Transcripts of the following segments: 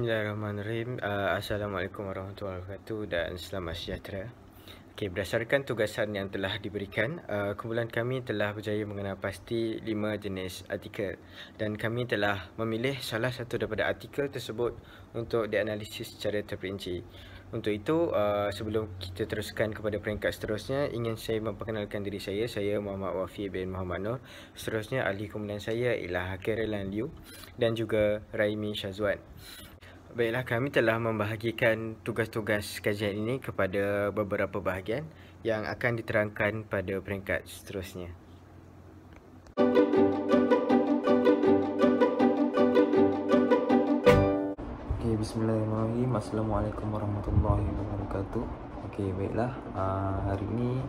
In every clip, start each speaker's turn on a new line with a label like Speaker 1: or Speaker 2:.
Speaker 1: Bismillahirrahmanirrahim. Assalamualaikum warahmatullahi wabarakatuh dan selamat sejahtera. Okey, berdasarkan tugasan yang telah diberikan, kumpulan kami telah berjaya mengenal pasti 5 jenis artikel dan kami telah memilih salah satu daripada artikel tersebut untuk dianalisis secara terperinci. Untuk itu, sebelum kita teruskan kepada peringkat seterusnya, ingin saya memperkenalkan diri saya. Saya Muhammad Wafi bin Muhammad Nur. Seterusnya, ahli kumpulan saya ialah Caroline Liu dan juga Raimi Syazwan. Baiklah, kami telah membahagikan tugas-tugas kajian ini kepada beberapa bahagian yang akan diterangkan pada peringkat seterusnya. Okay, bismillahirrahmanirrahim. Assalamualaikum warahmatullahi wabarakatuh. Okay, baiklah. Hari ini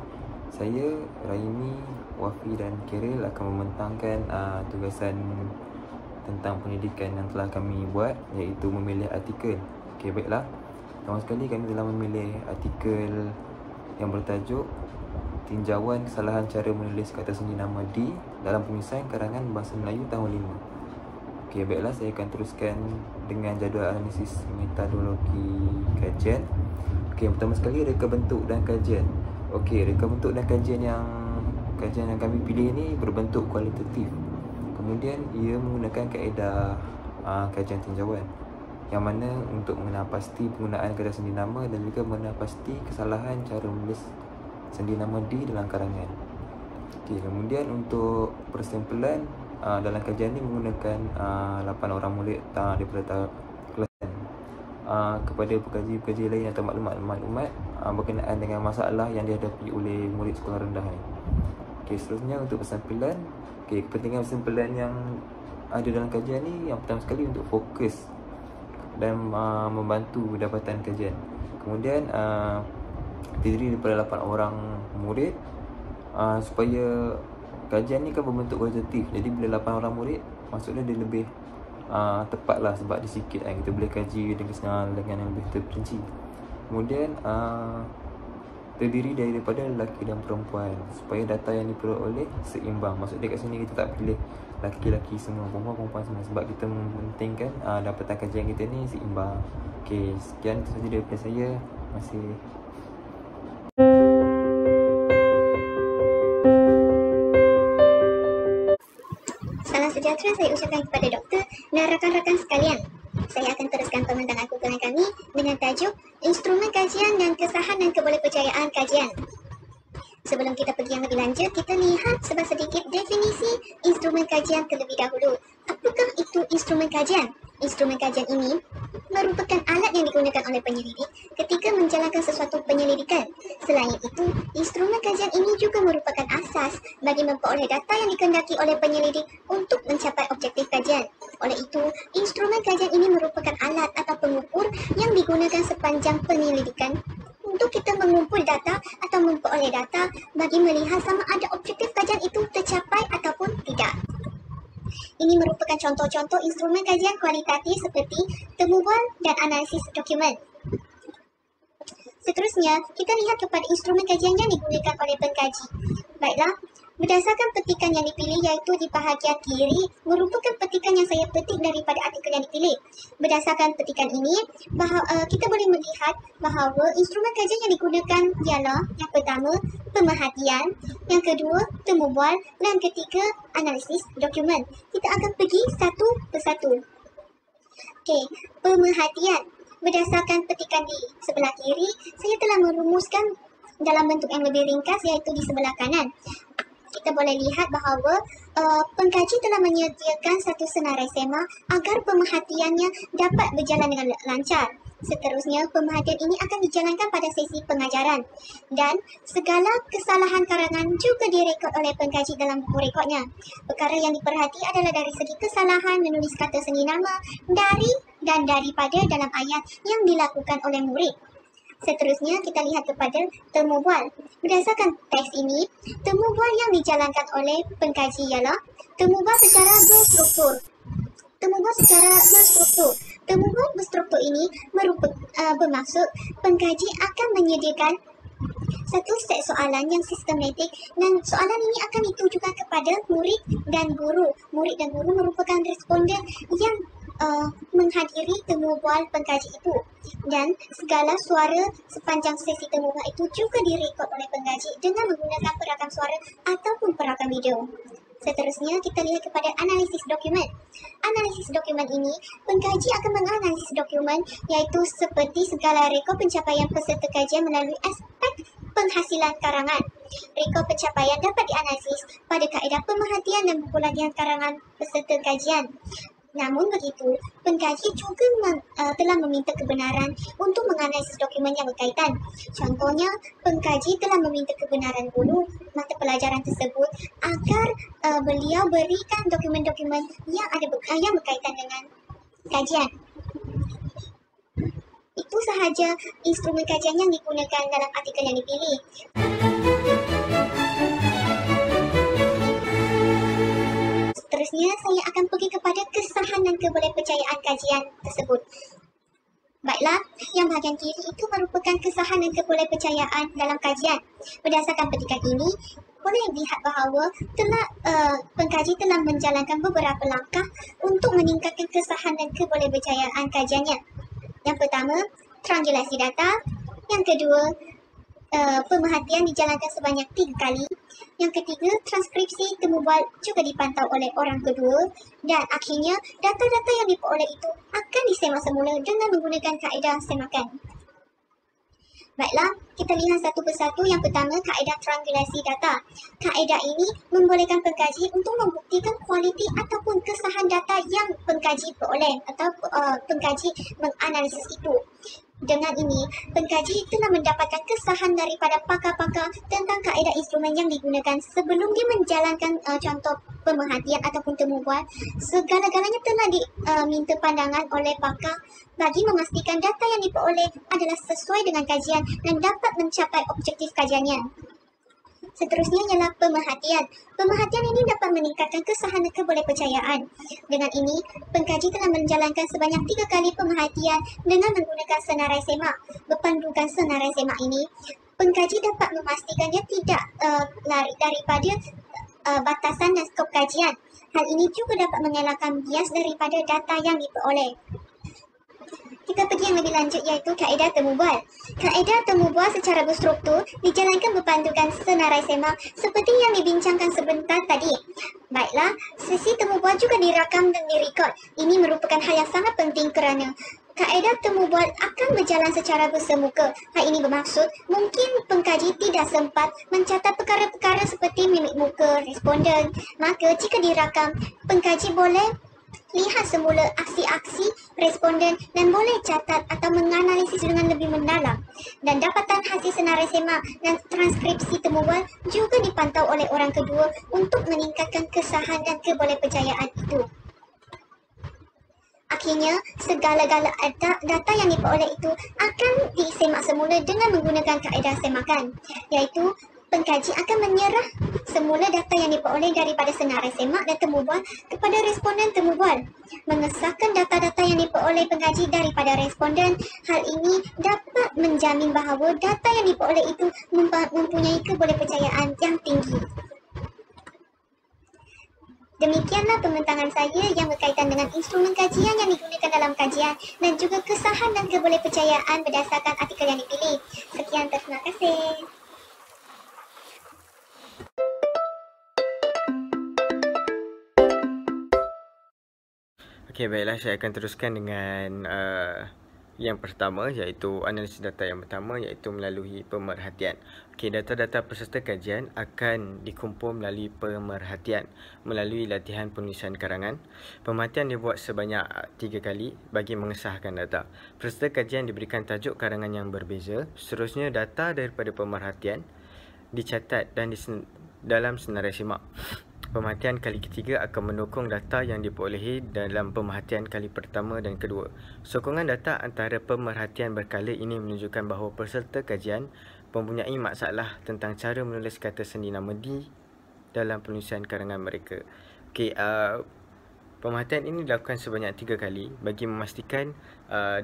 Speaker 1: saya, Raimi, Wafi dan Kiril akan membentangkan tugasan tentang pendidikan yang telah kami buat, iaitu memilih artikel. Okey, baiklah. Pertama sekali kami telah memilih artikel yang bertajuk Tinjauan Kesalahan Cara Menulis Kata Sendi Nama D dalam Penyelesaian Karangan Bahasa Melayu tahun 5. Okey, baiklah, saya akan teruskan dengan jadual analisis metodologi kajian. Okey, pertama sekali reka bentuk dan kajian. Okey, reka bentuk dan kajian yang kami pilih ini berbentuk kualitatif. Kemudian ia menggunakan kaedah kajian tinjauan, yang mana untuk mengenal pasti penggunaan kata sendi nama dan juga mengenal pasti kesalahan cara menulis sendi nama D dalam karangan. Okey, kemudian untuk persamplan dalam kajian ini menggunakan 8 orang murid daripada kelas kepada pekaji-pekaji lain atau maklumat berkenaan dengan masalah yang dihadapi oleh murid sekolah rendah ini. Okey, seterusnya untuk persamplan. Okey, kepentingan persamplan yang ada dalam kajian ni, yang pertama sekali untuk fokus dan membantu dapatan kajian. Kemudian terdiri daripada 8 orang murid, supaya kajian ni kan berbentuk kualitatif. Jadi bila 8 orang murid, maksudnya dia lebih tepat lah, sebab dia sikit kan, kita boleh kaji dengan yang lebih terperinci. Kemudian terdiri daripada lelaki dan perempuan, supaya data yang diperoleh seimbang. Maksudnya kat sini kita tak pilih lelaki-lelaki semua, perempuan semua, sebab kita mementingkan dapatan kajian kita ni seimbang. Okey, sekian itu saja daripada saya. Terima kasih.
Speaker 2: Salam sejahtera saya ucapkan kepada doktor dan rakan-rakan sekalian. Saya akan teruskan pembentangan kumpulan kami dengan tajuk Instrumen Kajian dan Kesahan dan Kebolehpercayaan Kajian. Sebelum kita pergi yang lebih lanjut, kita lihat sedikit definisi instrumen kajian terlebih dahulu. Apakah itu instrumen kajian? Instrumen kajian ini merupakan alat yang digunakan oleh penyelidik ketika menjalankan sesuatu penyelidikan. Selain itu, instrumen kajian ini juga merupakan asas bagi memperoleh data yang dikehendaki oleh penyelidik untuk mencapai objektif kajian. Oleh itu, instrumen kajian ini merupakan alat atau pengukur yang digunakan sepanjang penyelidikan untuk kita mengumpul data atau memperoleh data bagi melihat sama ada objektif kajian itu tercapai ataupun tidak. Ini merupakan contoh-contoh instrumen kajian kualitatif seperti temu bual dan analisis dokumen. Seterusnya, kita lihat kepada instrumen kajian yang digunakan oleh pengkaji. Baiklah, berdasarkan petikan yang dipilih, iaitu di bahagian kiri, merupakan petikan yang saya petik daripada artikel yang dipilih. Berdasarkan petikan ini, kita boleh melihat bahawa instrumen kajian yang digunakan ialah yang pertama, pemerhatian, yang kedua, temu bual, dan ketiga, analisis dokumen. Kita akan pergi satu persatu. Okey, pemerhatian. Berdasarkan petikan di sebelah kiri, saya telah merumuskan dalam bentuk yang lebih ringkas, iaitu di sebelah kanan. Kita boleh lihat bahawa pengkaji telah menyediakan satu senarai sema agar pemerhatiannya dapat berjalan dengan lancar. Seterusnya, pemerhatian ini akan dijalankan pada sesi pengajaran dan segala kesalahan karangan juga direkod oleh pengkaji dalam buku rekodnya. Perkara yang diperhati adalah dari segi kesalahan menulis kata sendi nama, dari dan daripada dalam ayat yang dilakukan oleh murid. Seterusnya, kita lihat kepada temu bual. Berdasarkan teks ini, temu bual yang dijalankan oleh pengkaji ialah temu bual secara berstruktur. Temu bual berstruktur ini bermaksud pengkaji akan menyediakan satu set soalan yang sistematik dan soalan ini akan ditujukan kepada murid dan guru. Murid dan guru merupakan responden yang menghadiri temu bual pengkaji itu, dan segala suara sepanjang sesi temu bual itu juga direkod oleh pengkaji dengan menggunakan perakam suara ataupun perakam video. Seterusnya, kita lihat kepada analisis dokumen. Analisis dokumen ini, pengkaji akan menganalisis dokumen iaitu seperti segala rekod pencapaian peserta kajian melalui aspek penghasilan karangan. Rekod pencapaian dapat dianalisis pada kaedah pemerhatian dan buku latihan karangan peserta kajian. Namun begitu, pengkaji juga telah meminta kebenaran untuk menganalisis dokumen yang berkaitan. Contohnya, pengkaji telah meminta kebenaran guru mata pelajaran tersebut agar beliau berikan dokumen-dokumen yang berkaitan dengan kajian. Itu sahaja instrumen kajian yang digunakan dalam artikel yang dipilih. Seterusnya, saya akan pergi kepada kesahan dan kebolehpercayaan kajian tersebut. Baiklah, yang bahagian kiri itu merupakan kesahan dan kebolehpercayaan dalam kajian. Berdasarkan petikan ini, boleh dilihat bahawa pengkaji telah menjalankan beberapa langkah untuk meningkatkan kesahan dan kebolehpercayaan kajiannya. Yang pertama, triangulasi data. Yang kedua, pemerhatian dijalankan sebanyak 3 kali. Yang ketiga, transkripsi temu bual juga dipantau oleh orang kedua. Dan akhirnya, data-data yang diperoleh itu akan disemak semula dengan menggunakan kaedah semakan. Baiklah, kita lihat satu persatu. Yang pertama, kaedah triangulasi data. Kaedah ini membolehkan pengkaji untuk membuktikan kualiti ataupun kesahan data yang pengkaji peroleh atau pengkaji menganalisis itu. Dengan ini, pengkaji telah mendapatkan kesahan daripada pakar-pakar tentang kaedah instrumen yang digunakan sebelum dia menjalankan contoh pemerhatian ataupun temu bual. Segala-galanya telah diminta pandangan oleh pakar bagi memastikan data yang diperoleh adalah sesuai dengan kajian dan dapat mencapai objektif kajiannya. Seterusnya ialah pemerhatian. Pemerhatian ini dapat meningkatkan kesahan dan kebolehpercayaan. Dengan ini, pengkaji telah menjalankan sebanyak 3 kali pemerhatian dengan menggunakan senarai semak. Berpandukan senarai semak ini, pengkaji dapat memastikan dia tidak lari daripada batasan dan skop kajian. Hal ini juga dapat mengelakkan bias daripada data yang diperoleh. Kita pergi yang lebih lanjut iaitu kaedah temu bual. Kaedah temu bual secara berstruktur dijalankan berpandukan senarai semak seperti yang dibincangkan sebentar tadi. Baiklah, sesi temu bual juga dirakam dan direkod. Ini merupakan hal yang sangat penting kerana kaedah temu bual akan berjalan secara bersemuka. Hal ini bermaksud mungkin pengkaji tidak sempat mencatat perkara-perkara seperti mimik muka responden. Maka jika dirakam, pengkaji boleh lihat semula aksi-aksi responden dan boleh catat atau menganalisis dengan lebih mendalam. Dan dapatan hasil senarai semak dan transkripsi temu bual juga dipantau oleh orang kedua untuk meningkatkan kesahan dan kebolehpercayaan itu. Akhirnya, segala-gala data yang diperoleh itu akan disemak semula dengan menggunakan kaedah semakan, iaitu pengkaji akan menyerah semula data yang diperoleh daripada senarai semak dan temu bual kepada responden temu bual. Mengesahkan data-data yang diperoleh pengkaji daripada responden, hal ini dapat menjamin bahawa data yang diperoleh itu mempunyai kebolehpercayaan yang tinggi. Demikianlah pembentangan saya yang berkaitan dengan instrumen kajian yang digunakan dalam kajian dan juga kesahan dan kebolehpercayaan berdasarkan artikel yang dipilih. Sekian, terima kasih.
Speaker 1: Okey, baiklah, saya akan teruskan dengan yang pertama, iaitu analisis data yang pertama, iaitu melalui pemerhatian. Okey, data-data peserta kajian akan dikumpul melalui pemerhatian melalui latihan penulisan karangan. Pemerhatian dibuat sebanyak 3 kali bagi mengesahkan data. Peserta kajian diberikan tajuk karangan yang berbeza. Seterusnya, data daripada pemerhatian dicatat dan dalam senarai semak. Pemerhatian kali ketiga akan mendukung data yang diperolehi dalam pemerhatian kali pertama dan kedua. Sokongan data antara pemerhatian berkala ini menunjukkan bahawa peserta kajian mempunyai masalah tentang cara menulis kata sendi nama di dalam penulisan karangan mereka. Okey, pemerhatian ini dilakukan sebanyak 3 kali bagi memastikan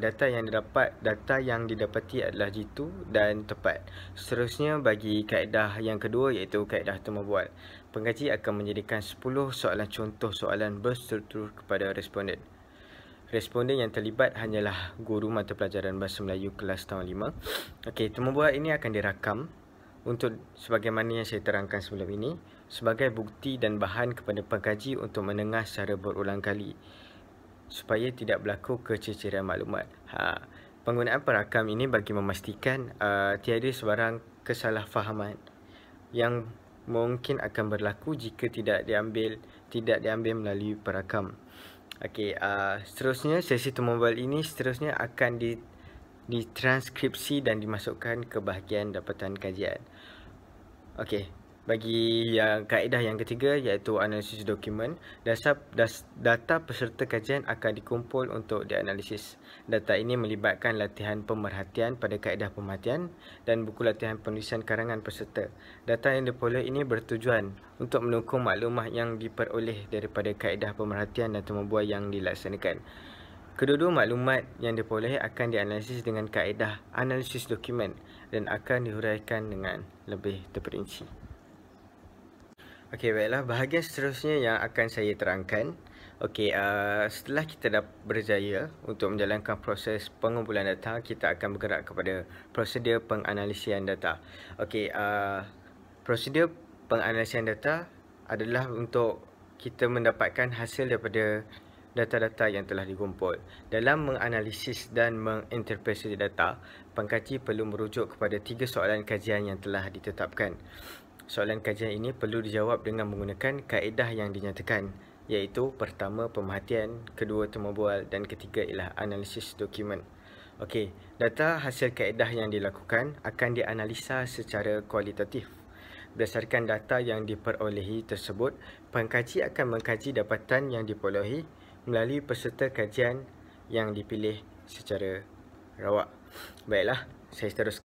Speaker 1: data yang didapati adalah jitu dan tepat. Seterusnya, bagi kaedah yang kedua iaitu kaedah temu bual. Pengkaji akan menjadikan 10 soalan contoh soalan berstruktur kepada responden.
Speaker 3: Responden yang terlibat hanyalah guru mata pelajaran Bahasa Melayu kelas tahun 5. Okey, temu bual ini akan dirakam untuk sebagaimana yang saya terangkan sebelum ini sebagai bukti dan bahan kepada pengkaji untuk menengah secara berulang kali supaya tidak berlaku kececeran maklumat. Penggunaan perakam ini bagi memastikan tiada sebarang kesalahfahaman yang mungkin akan berlaku jika tidak diambil melalui perakam. Okey, seterusnya sesi temu bual ini seterusnya akan ditranskripsi dan dimasukkan ke bahagian dapatan kajian. Okey, bagi yang kaedah yang ketiga iaitu analisis dokumen, data peserta kajian akan dikumpul untuk dianalisis. Data ini melibatkan latihan pemerhatian pada kaedah pemerhatian dan buku latihan penulisan karangan peserta. Data yang diperoleh ini bertujuan untuk menukung maklumat yang diperoleh daripada kaedah pemerhatian dan temu bual yang dilaksanakan. Kedua-dua maklumat yang diperoleh akan dianalisis dengan kaedah analisis dokumen dan akan dihuraikan dengan lebih terperinci. Okey, baiklah, bahagian seterusnya yang akan saya terangkan. Okey, setelah kita dah berjaya untuk menjalankan proses pengumpulan data, kita akan bergerak kepada prosedur penganalisian data. Okey, prosedur penganalisian data adalah untuk kita mendapatkan hasil daripada data-data yang telah dikumpul. Dalam menganalisis dan menginterpretasi data, pengkaji perlu merujuk kepada 3 soalan kajian yang telah ditetapkan. Soalan kajian ini perlu dijawab dengan menggunakan kaedah yang dinyatakan, iaitu pertama pemerhatian, kedua temu bual dan ketiga ialah analisis dokumen. Okey, data hasil kaedah yang dilakukan akan dianalisa secara kualitatif. Berdasarkan data yang diperolehi tersebut, pengkaji akan mengkaji dapatan yang diperolehi melalui peserta kajian yang dipilih secara rawak. Baiklah, saya teruskan.